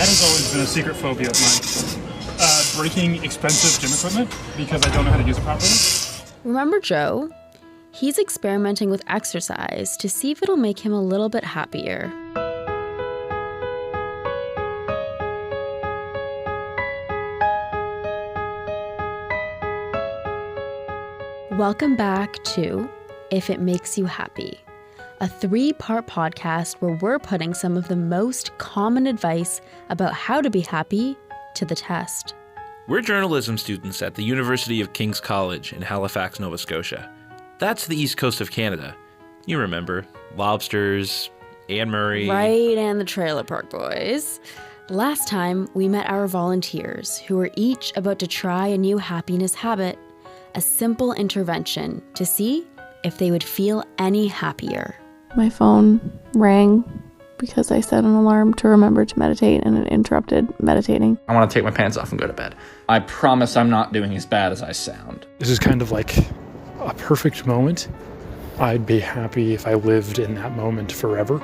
has always been a secret phobia of mine. Breaking expensive gym equipment because I don't know how to use it properly. Remember Joe? He's experimenting with exercise to see if it'll make him a little bit happier. Welcome back to If It Makes You Happy, a 3-part podcast where we're putting some of the most common advice about how to be happy to the test. We're journalism students at the University of King's College in Halifax, Nova Scotia. That's the east coast of Canada. You remember, lobsters, Anne Murray. Right, and the Trailer Park Boys. Last time, we met our volunteers who were each about to try a new happiness habit, a simple intervention to see if they would feel any happier. My phone rang because I set an alarm to remember to meditate and it interrupted meditating. I want to take my pants off and go to bed. I promise I'm not doing as bad as I sound. This is kind of like a perfect moment. I'd be happy if I lived in that moment forever.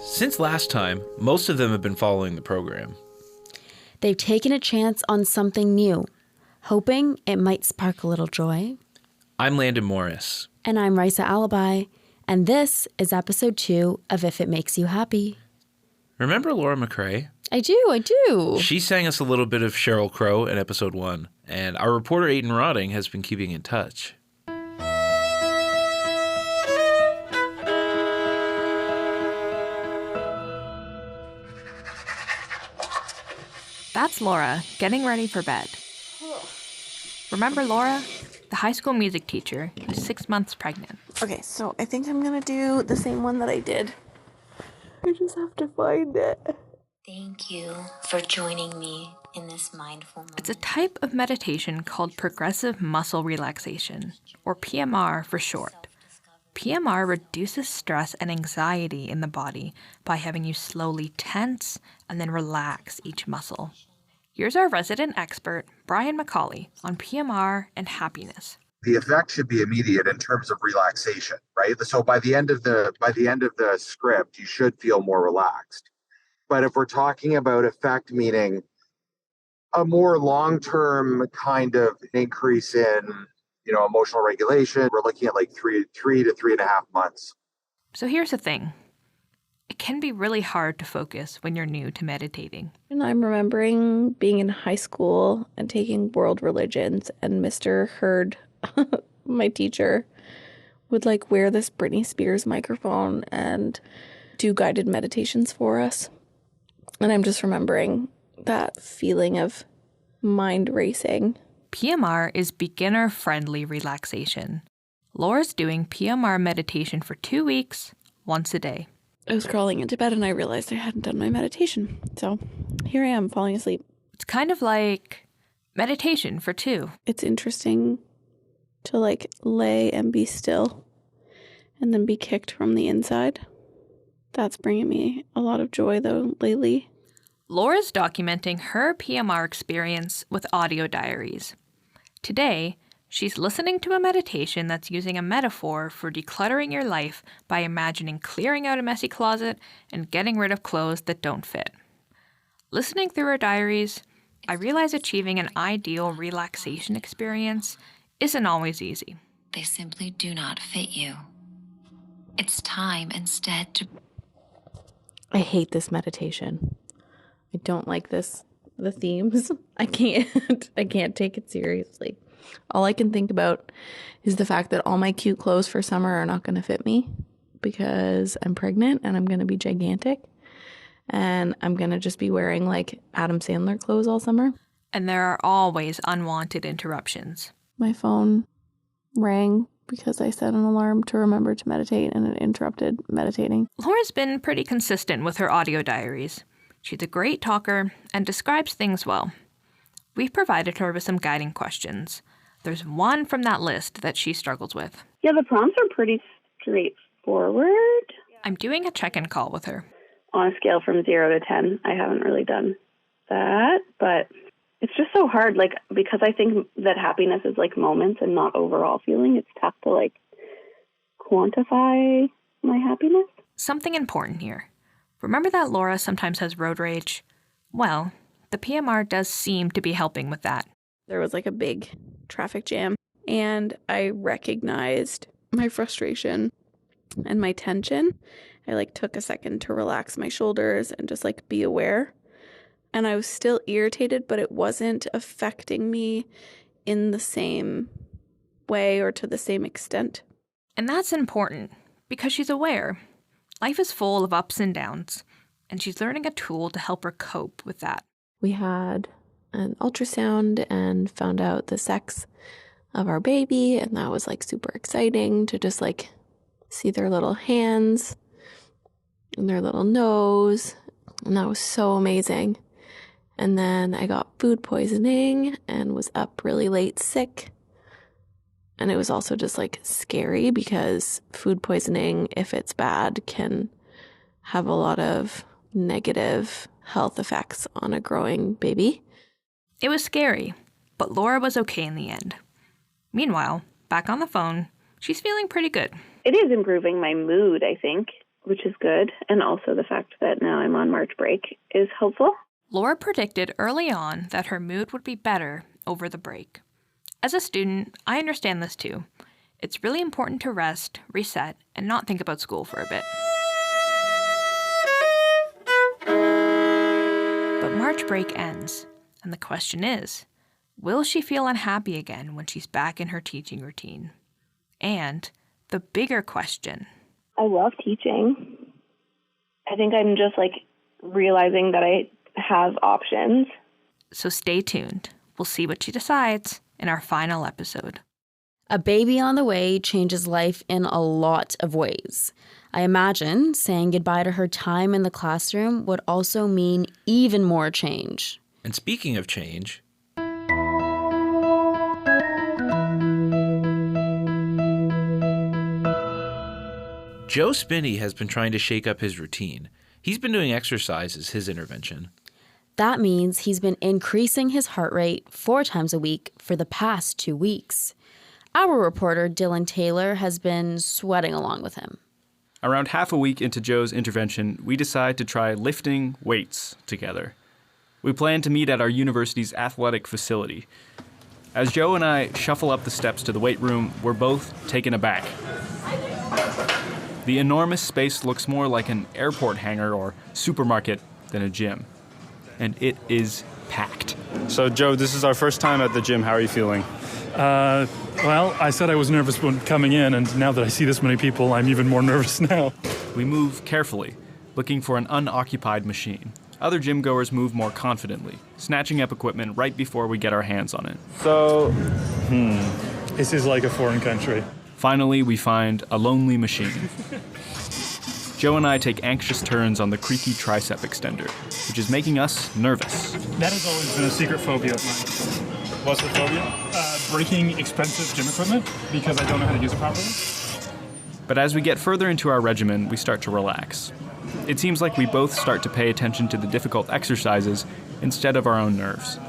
Since last time, most of them have been following the program. They've taken a chance on something new, hoping it might spark a little joy. I'm Landon Morris. And I'm Risa Alibi, and this is episode 2 of If It Makes You Happy. Remember Laura McRae? I do. She sang us a little bit of Sheryl Crow in episode 1, and our reporter Aidan Rodding has been keeping in touch. That's Laura, getting ready for bed. Remember Laura? The high school music teacher who's 6 months pregnant. Okay, so I think I'm gonna do the same one that I did. I just have to find it. Thank you for joining me in this mindful moment. It's a type of meditation called progressive muscle relaxation, or PMR for short. PMR reduces stress and anxiety in the body by having you slowly tense and then relax each muscle. Here's our resident expert, Brian McCauley, on PMR and happiness. The effect should be immediate in terms of relaxation, right? So by the end of the script, you should feel more relaxed. But if we're talking about effect, meaning a more long-term kind of increase in, emotional regulation, we're looking at like 3 to 3.5 months. So here's the thing. It can be really hard to focus when you're new to meditating. And I'm remembering being in high school and taking world religions, and Mr. Hurd, my teacher, would wear this Britney Spears microphone and do guided meditations for us. And I'm just remembering that feeling of mind racing. PMR is beginner-friendly relaxation. Laura's doing PMR meditation for 2 weeks, once a day. I was crawling into bed and I realized I hadn't done my meditation. So here I am falling asleep. It's kind of like meditation for 2. It's interesting to lay and be still and then be kicked from the inside. That's bringing me a lot of joy though lately. Laura's documenting her PMR experience with audio diaries. Today, she's listening to a meditation that's using a metaphor for decluttering your life by imagining clearing out a messy closet and getting rid of clothes that don't fit. Listening through her diaries, I realize achieving an ideal relaxation experience isn't always easy. They simply do not fit you. It's time instead to... I hate this meditation. I don't like the themes. I can't take it seriously. All I can think about is the fact that all my cute clothes for summer are not going to fit me because I'm pregnant and I'm going to be gigantic and I'm going to just be wearing Adam Sandler clothes all summer. And there are always unwanted interruptions. My phone rang because I set an alarm to remember to meditate and it interrupted meditating. Laura's been pretty consistent with her audio diaries. She's a great talker and describes things well. We've provided her with some guiding questions. There's one from that list that she struggles with. Yeah, the prompts are pretty straightforward. I'm doing a check-in call with her. On a scale from 0 to 10, I haven't really done that, but it's just so hard, like, because I think that happiness is like moments and not overall feeling. It's tough to like quantify my happiness. Something important here. Remember that Laura sometimes has road rage? Well, the PMR does seem to be helping with that. There was like a big traffic jam, and I recognized my frustration and my tension. I like took a second to relax my shoulders and just like be aware. And I was still irritated, but it wasn't affecting me in the same way or to the same extent. And that's important because she's aware. Life is full of ups and downs, and she's learning a tool to help her cope with that. We had an ultrasound and found out the sex of our baby, and that was like super exciting to just like see their little hands and their little nose, and that was so amazing. And then I got food poisoning and was up really late sick. And it was also just like scary because food poisoning, if it's bad, can have a lot of negative health effects on a growing baby. It was scary, but Laura was okay in the end. Meanwhile, back on the phone, she's feeling pretty good. It is improving my mood, I think, which is good. And also the fact that now I'm on March break is helpful. Laura predicted early on that her mood would be better over the break. As a student, I understand this too. It's really important to rest, reset, and not think about school for a bit. But March break ends, and the question is, will she feel unhappy again when she's back in her teaching routine? And the bigger question. I love teaching. I think I'm just like realizing that I have options. So stay tuned. We'll see what she decides in our final episode. A baby on the way changes life in a lot of ways. I imagine saying goodbye to her time in the classroom would also mean even more change. And speaking of change, Joe Spinney has been trying to shake up his routine. He's been doing exercise as his intervention. That means he's been increasing his heart rate 4 times a week for the past 2 weeks. Our reporter, Dylan Taylor, has been sweating along with him. Around half a week into Joe's intervention, we decide to try lifting weights together. We plan to meet at our university's athletic facility. As Joe and I shuffle up the steps to the weight room, we're both taken aback. The enormous space looks more like an airport hangar or supermarket than a gym. And it is packed. So, Joe, this is our first time at the gym. How are you feeling? Well, I said I was nervous when coming in, and now that I see this many people, I'm even more nervous now. We move carefully, looking for an unoccupied machine. Other gym goers move more confidently, snatching up equipment right before we get our hands on it. So, This is like a foreign country. Finally, we find a lonely machine. Joe and I take anxious turns on the creaky tricep extender, which is making us nervous. That has always been a secret phobia of mine. what's the phobia? Breaking expensive gym equipment because I don't know how to use it properly. But as we get further into our regimen, we start to relax. It seems like we both start to pay attention to the difficult exercises instead of our own nerves.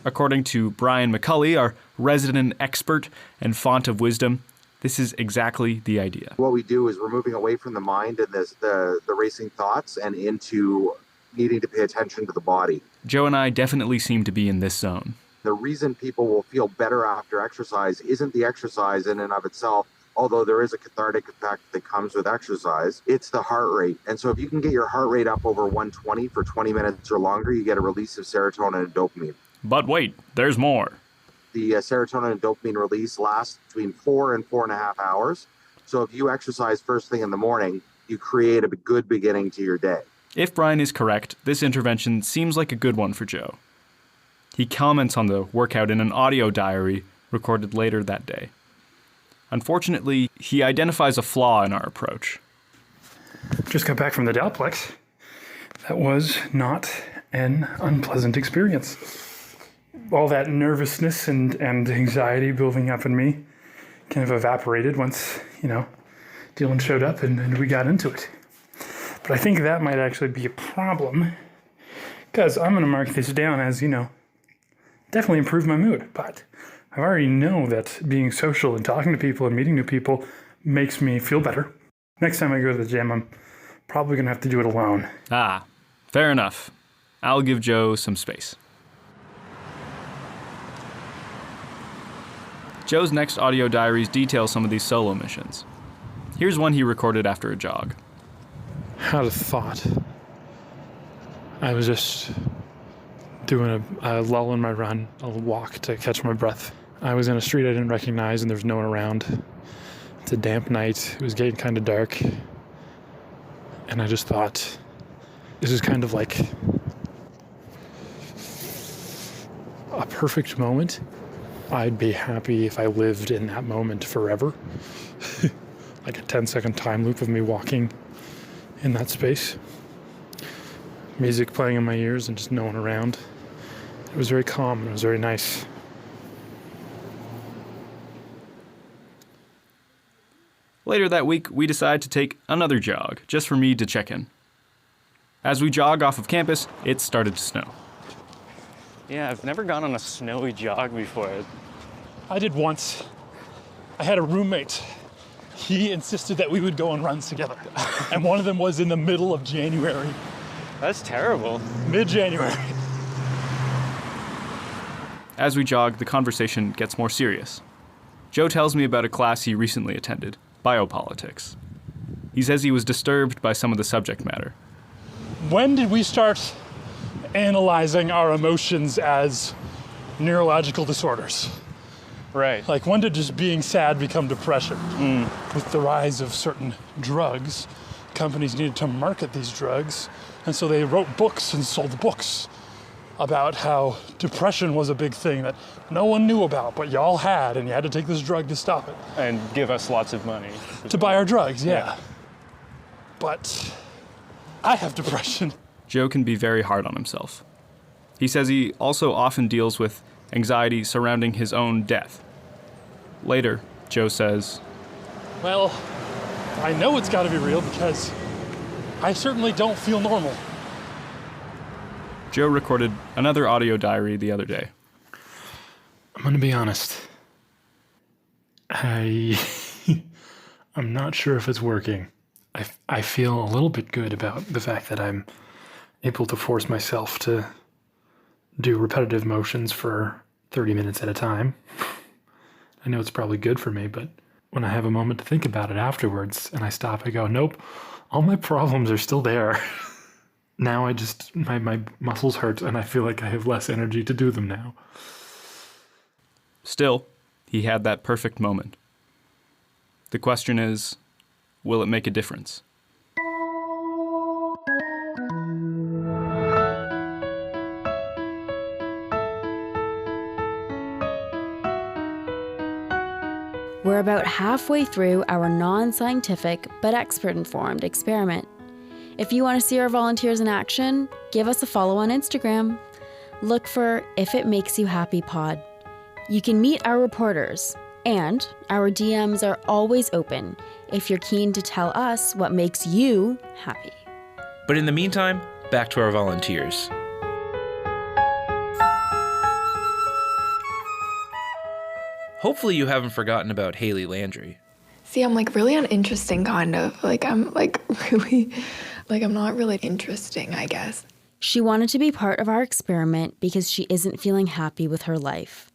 According to Brian McCulley, our resident expert and font of wisdom, this is exactly the idea. What we do is we're moving away from the mind and the racing thoughts and into needing to pay attention to the body. Joe and I definitely seem to be in this zone. The reason people will feel better after exercise isn't the exercise in and of itself, although there is a cathartic effect that comes with exercise. It's the heart rate. And so if you can get your heart rate up over 120 for 20 minutes or longer, you get a release of serotonin and dopamine. But wait, there's more. The serotonin and dopamine release lasts between 4 and 4.5 hours. So if you exercise first thing in the morning, you create a good beginning to your day. If Brian is correct, this intervention seems like a good one for Joe. He comments on the workout in an audio diary recorded later that day. Unfortunately, he identifies a flaw in our approach. Just got back from the Dalplex. That was not an unpleasant experience. All that nervousness and anxiety building up in me kind of evaporated once, Dylan showed up and we got into it. But I think that might actually be a problem because I'm going to mark this down as, definitely improved my mood. But I already know that being social and talking to people and meeting new people makes me feel better. Next time I go to the gym, I'm probably going to have to do it alone. Ah, fair enough. I'll give Joe some space. Joe's next audio diaries detail some of these solo missions. Here's one he recorded after a jog. Had a thought. I was just doing a lull in my run, a walk to catch my breath. I was in a street I didn't recognize and there was no one around. It's a damp night. It was getting kind of dark. And I just thought, this is kind of like a perfect moment. I'd be happy if I lived in that moment forever. Like a 10-second time loop of me walking in that space. Music playing in my ears and just no one around. It was very calm and it was very nice. Later that week, we decide to take another jog, just for me to check in. As we jog off of campus, it started to snow. Yeah, I've never gone on a snowy jog before. I did once. I had a roommate. He insisted that we would go on runs together. And one of them was in the middle of January. That's terrible. Mid-January. As we jog, the conversation gets more serious. Joe tells me about a class he recently attended, biopolitics. He says he was disturbed by some of the subject matter. When did we start analyzing our emotions as neurological disorders? Right. Like, when did just being sad become depression? With the rise of certain drugs, companies needed to market these drugs, and so they wrote books and sold books about how depression was a big thing that no one knew about, but y'all had, and you had to take this drug to stop it. And give us lots of money. To buy our drugs, yeah. But I have depression. Joe can be very hard on himself. He says he also often deals with anxiety surrounding his own death. Later, Joe says, Well, I know it's got to be real because I certainly don't feel normal. Joe recorded another audio diary the other day. I'm going to be honest. I'm not sure if it's working. I feel a little bit good about the fact that I'm able to force myself to do repetitive motions for 30 minutes at a time. I know it's probably good for me, but when I have a moment to think about it afterwards and I stop, I go, nope, all my problems are still there. Now my muscles hurt and I feel like I have less energy to do them now. Still, he had that perfect moment. The question is, will it make a difference? We're about halfway through our non-scientific but expert-informed experiment. If you want to see our volunteers in action, give us a follow on Instagram. Look for If It Makes You Happy Pod. You can meet our reporters, and our DMs are always open if you're keen to tell us what makes you happy. But in the meantime, back to our volunteers. Hopefully you haven't forgotten about Haley Landry. See, I'm really uninteresting, kind of. I'm not really interesting, I guess. She wanted to be part of our experiment because she isn't feeling happy with her life.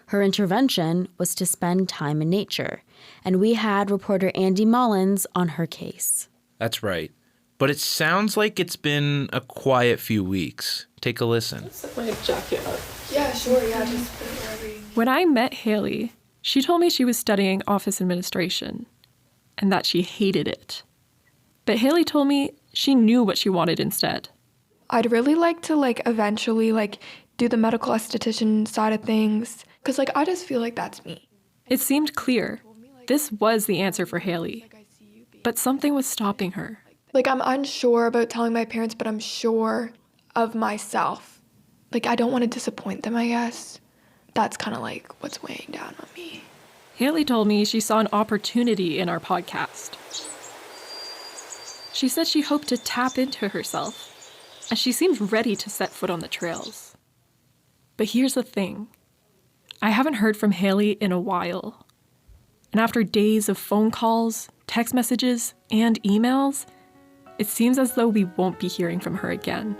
Her intervention was to spend time in nature, and we had reporter Andy Mullins on her case. That's right. But it sounds like it's been a quiet few weeks. Take a listen. Set my jacket up. Yeah, sure, yeah, just put it wherever you... When I met Haley, she told me she was studying office administration and that she hated it. But Haley told me she knew what she wanted instead. I'd really like to eventually do the medical esthetician side of things because I just feel like that's me. It seemed clear. This was the answer for Haley. But something was stopping her. I'm unsure about telling my parents, but I'm sure of myself. I don't want to disappoint them, I guess. That's kind of what's weighing down on me. Haley told me she saw an opportunity in our podcast. She said she hoped to tap into herself, and she seemed ready to set foot on the trails. But here's the thing. I haven't heard from Haley in a while. And after days of phone calls, text messages, and emails, it seems as though we won't be hearing from her again.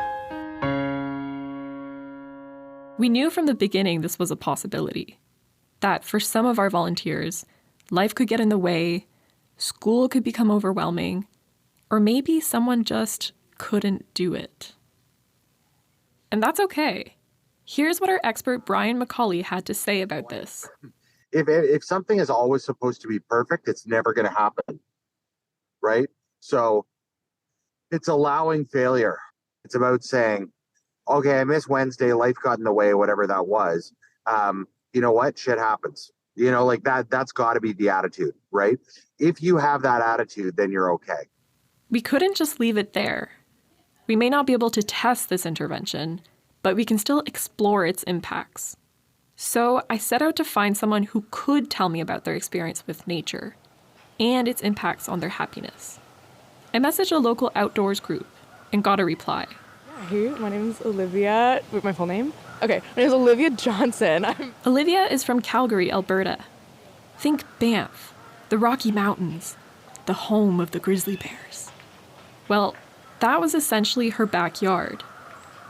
We knew from the beginning this was a possibility. That for some of our volunteers, life could get in the way, school could become overwhelming, or maybe someone just couldn't do it. And that's okay. Here's what our expert Brian McCauley had to say about this. If something is always supposed to be perfect, it's never going to happen, right? So it's allowing failure. It's about saying, okay, I missed Wednesday, life got in the way, whatever that was. You know what? Shit happens. You know, like that's got to be the attitude, right? If you have that attitude, then you're okay. We couldn't just leave it there. We may not be able to test this intervention, but we can still explore its impacts. So I set out to find someone who could tell me about their experience with nature and its impacts on their happiness. I messaged a local outdoors group and got a reply. Hey, my name is Olivia. Wait, my full name? Okay, my name is Olivia Johnson. Olivia is from Calgary, Alberta. Think Banff, the Rocky Mountains, the home of the grizzly bears. Well, that was essentially her backyard.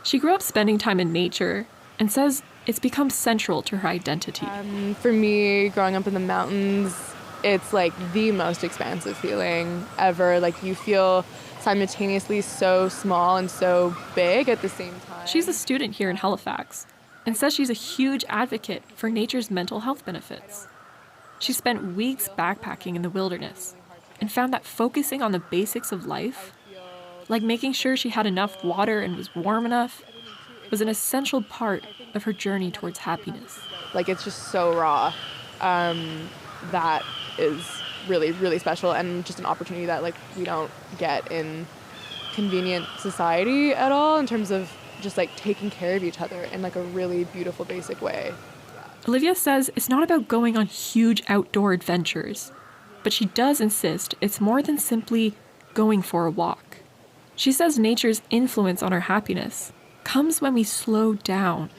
She grew up spending time in nature and says it's become central to her identity. For me, growing up in the mountains, it's like the most expansive feeling ever. Like you feel simultaneously so small and so big at the same time. She's a student here in Halifax and says she's a huge advocate for nature's mental health benefits. She spent weeks backpacking in the wilderness and found that focusing on the basics of life, like making sure she had enough water and was warm enough, was an essential part of her journey towards happiness. Like it's just so raw. That is really, really special and just an opportunity that like we don't get in convenient society at all in terms of just like taking care of each other in like a really beautiful, basic way. Olivia says it's not about going on huge outdoor adventures, but she does insist it's more than simply going for a walk. She says nature's influence on our happiness comes when we slow down,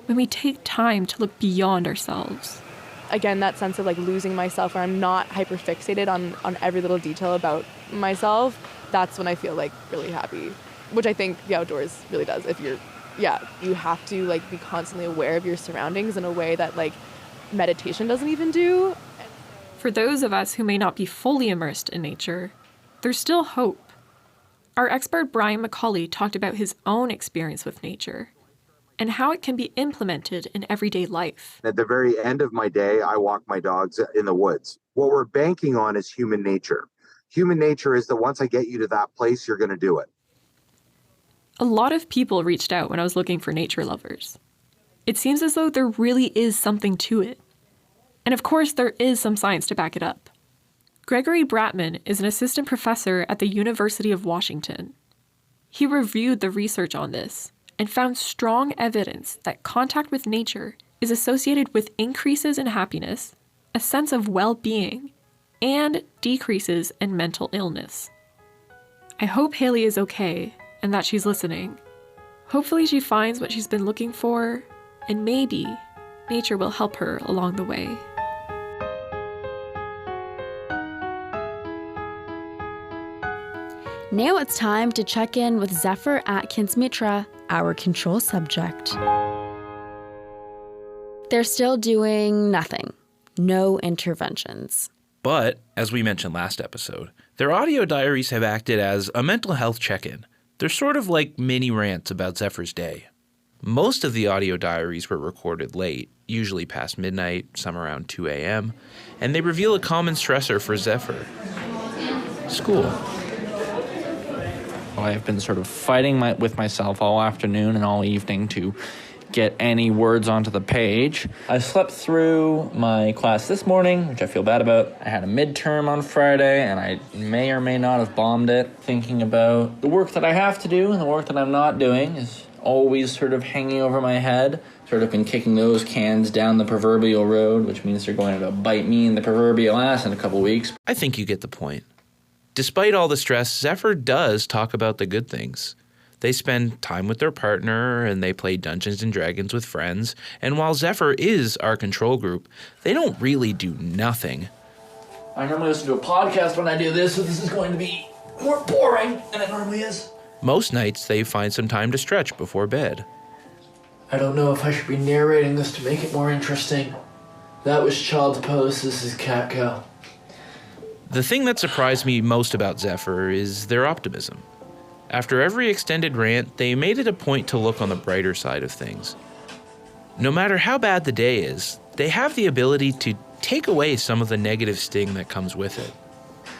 when we take time to look beyond ourselves. Again, that sense of like losing myself where I'm not hyper fixated on every little detail about myself, that's when I feel like really happy, which I think the outdoors really does. If you're, you have to like be constantly aware of your surroundings in a way that like meditation doesn't even do. For those of us who may not be fully immersed in nature, there's still hope. Our expert Brian McCauley talked about his own experience with nature and how it can be implemented in everyday life. At the very end of my day, I walk my dogs in the woods. What we're banking on is human nature. Human nature is that once I get you to that place, you're going to do it. A lot of people reached out when I was looking for nature lovers. It seems as though there really is something to it. And of course, there is some science to back it up. Gregory Bratman is an assistant professor at the University of Washington. He reviewed the research on this and found strong evidence that contact with nature is associated with increases in happiness, a sense of well-being, and decreases in mental illness. I hope Haley is okay and that she's listening. Hopefully she finds what she's been looking for, and maybe nature will help her along the way. Now it's time to check in with Zephyr Atkins-Mitra, our control subject. They're still doing nothing. No interventions. But, as we mentioned last episode, their audio diaries have acted as a mental health check-in. They're sort of like mini rants about Zephyr's day. Most of the audio diaries were recorded late, usually past midnight, some around 2 a.m., and they reveal a common stressor for Zephyr: school. I've been sort of fighting with myself all afternoon and all evening to get any words onto the page. I slept through my class this morning, which I feel bad about. I had a midterm on Friday, and I may or may not have bombed it. Thinking about the work that I have to do and the work that I'm not doing is always sort of hanging over my head. Sort of been kicking those cans down the proverbial road, which means they're going to bite me in the proverbial ass in a couple weeks. I think you get the point. Despite all the stress, Zephyr does talk about the good things. They spend time with their partner and they play Dungeons and Dragons with friends. And while Zephyr is our control group, they don't really do nothing. I normally listen to a podcast when I do this, so this is going to be more boring than it normally is. Most nights, they find some time to stretch before bed. I don't know if I should be narrating this to make it more interesting. That was Child's Pose, this is Cat Cow. The thing that surprised me most about Zephyr is their optimism. After every extended rant, they made it a point to look on the brighter side of things. No matter how bad the day is, they have the ability to take away some of the negative sting that comes with it.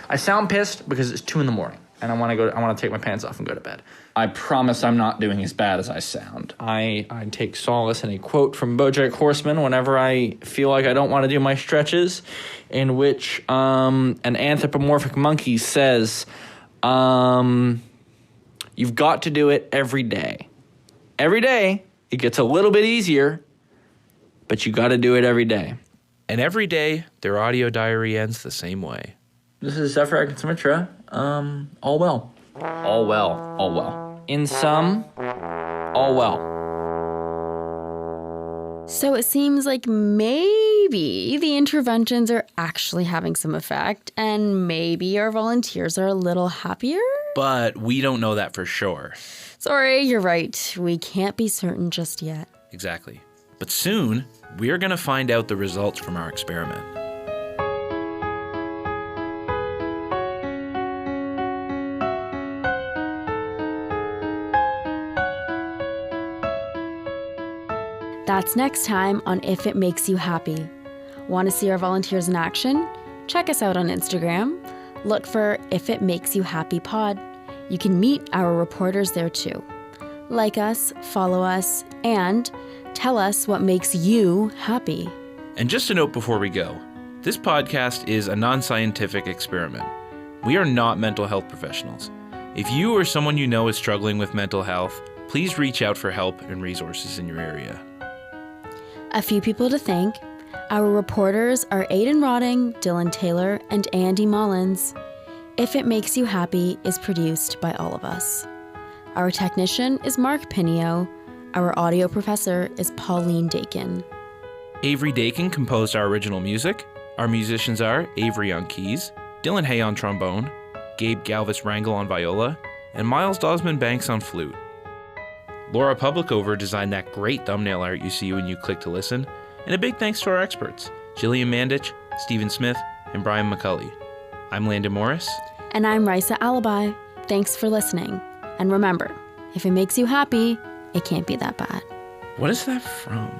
I sound pissed because it's 2 a.m. and I want to take my pants off and go to bed. I promise I'm not doing as bad as I sound. I take solace in a quote from BoJack Horseman whenever I feel like I don't want to do my stretches, in which an anthropomorphic monkey says, you've got to do it every day. Every day, it gets a little bit easier, but you got to do it every day. And every day, their audio diary ends the same way. This is Zephyr and Symmetra. All well. All well. All well. In sum, all well. So it seems like maybe the interventions are actually having some effect, and maybe our volunteers are a little happier? But we don't know that for sure. Sorry, you're right. We can't be certain just yet. Exactly. But soon, we are going to find out the results from our experiment. That's next time on If It Makes You Happy. Want to see our volunteers in action? Check us out on Instagram. Look for If It Makes You Happy Pod. You can meet our reporters there too. Like us, follow us, and tell us what makes you happy. And just a note before we go, this podcast is a non-scientific experiment. We are not mental health professionals. If you or someone you know is struggling with mental health, please reach out for help and resources in your area. A few people to thank. Our reporters are Aidan Rodding, Dylan Taylor, and Andy Mullins. If It Makes You Happy is produced by all of us. Our technician is Mark Pinio. Our audio professor is Pauline Dakin. Avery Dakin composed our original music. Our musicians are Avery on keys, Dylan Hay on trombone, Gabe Galvis Wrangle on viola, and Miles Dosman Banks on flute. Laura Publicover designed that great thumbnail art you see when you click to listen, and a big thanks to our experts, Jillian Mandich, Stephen Smith, and Brian McCulley. I'm Landon Morris. And I'm Risa Alibi. Thanks for listening. And remember, if it makes you happy, it can't be that bad. What is that from?